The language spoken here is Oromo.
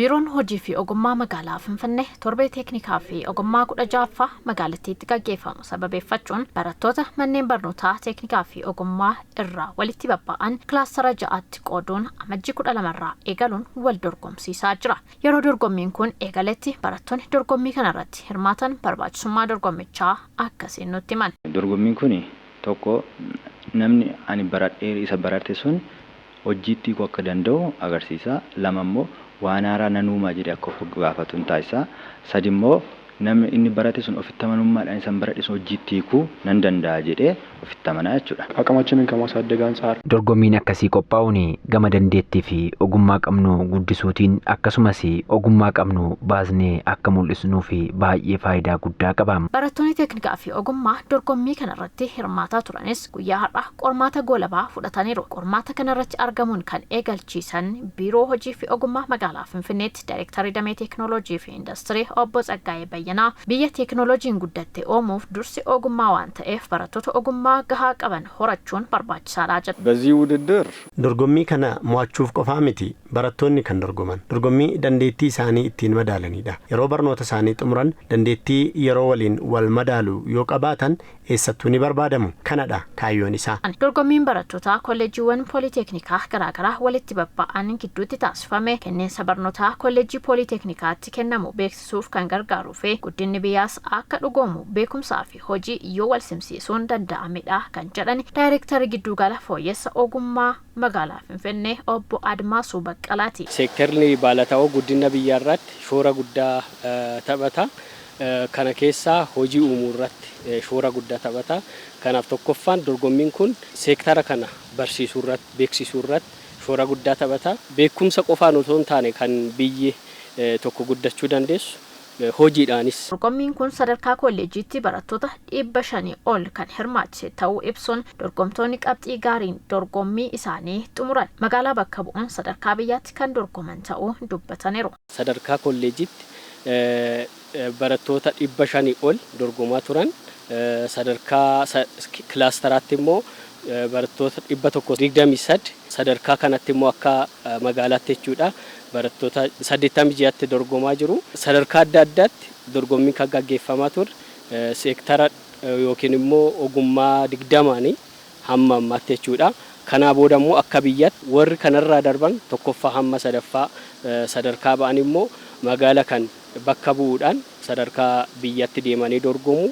Biiroon hojii fi ogummaa magaalaa Finfinnee torbee teeknikaa fi ogummaa 16ffaa magaalattiitti gaggeeffamu sababeeffachuun barattoota manneen barnootaa teeknikaa fi ogummaa irraa walitti babba'an kilaastara 6tti qooduun amajjii 12 irraa eegaluun wal dorgomsiisaa jira. Yeroo dorgommiin kun eegaletti barattoonni dorgommii kanarratti hirmaatan barbaachisummaa dorgommichaa akkasiin nutti himan. Dorgommiin kun tokko namni ani baradhee isa barate sun hojiitti akka danda'u agarsiisa. Lama immoo waan haaraa nanuumaa jedhee akka of gaafatuun taasisa. Sadi immoo namni inni barate sun ofitti amanummaadhaan isa baradhe sun hojiitti hiikuu nan danda'a jedhee ofitti amanaa jechuudha. Aqamaachinen kan masaaddagaa ansaar. Dorgommiin akkasii qophaa'uun gama dandeettii fi ogummaa qabnu guddisuutiin akkasumas ogummaa qabnu baasnee akka mul'isnuu fi baay'ee faayidaa guddaa qaba. Barattoonni teeknikaa fi ogummaa dorgommii kanarratti hirmaataa turanis guyyaa har'a qormaata goolabaa fudhataniiru. Qormaata kanarratti argamuun kan eegalchiisan biiroo hojii fi ogummaa magaalaa Finfinneetti Daayirektarii Damee Teekinooloojii fi Industirii Obbo Tsaggaayee Bayyanaa biyya teekinooloojiin guddatte oomuuf dursi ogummaa waan ta'eef barattoota ogummaa gahaa qaban horachuun barbaachisaadha jedhu. በዚህ ውድድር dorgommii kana mo'achuuf qofaa miti barattoonni kan dorgoman dorgommii dandeettii isaanii ittiin madaalanidha. Yeroo barnoota isaanii xumuran dandeettii yeroo waliin wal madaalu yoo qabaatan eessattuu ni barbaadamu. Kanadha kaayyoon isaa. Dorgommiin barattootaa kolleejiiwwan pooliteeknikaa garaagaraa walitti babba'an gidduutti taasifame kenniinsa barnootaa kolleejii pooliteeknikaatti kennamu beeksisuuf kan gargaaruu fi guddinni biyyaas akka dhugoomu beekumsaa fi hojii yoo wal simsiisuun danda'amedha kan jedhan Daayirektarii Giddugala Fooyyessa Ogummaa magaalaa Finfinnee Obbo Admaasuu Baqqalaati. Seektarri baalataa guddina biyyaarratti shoora guddaa taphata. Kana keessaa hojii uumuu irratti shoora guddaa taphata. Kanaaf tokkoffaan dorgommiin kun seektara kana barsiisuu irratti beeksisuu irratti shoora guddaa taphata. Beekumsa qofaan osoo hin taane kan biyyi tokko guddachuu dandeessu hojiidhaanis. Dorgommiin kun sadarkaa kolleejiitti barattoota 500 ol kan hirmaachise ta'uu ibsuun dorgomtoonni qabxii gaariin dorgommii isaanii xumuran. Magaalaa bakka bu'uun sadarkaa biyyaatti kan dorgoman ta'uu dubbataniiru. Sadarkaa kolleejiitti barattoota 500 ol dorgomaa turan. Sadarkaa kilaastaraatti immoo barattoota 123 sadarkaa kanatti immoo akka magaalaatti jechuudha. Barattoota 86tti dorgomaa jiru. Sadarkaa adda addaatti dorgommiin kan gaggeeffamaa ture. Seektara yookiin immoo ogummaa 20 hamma ammaatti jechuudha. Kanaa booda immoo akka biyyaatti warri kanarraa darban tokkoffaa hamma sadaffaa sadarkaa ba'an immoo magaala kan bakka bu'uudhaan sadarkaa biyyatti deemanii dorgomu.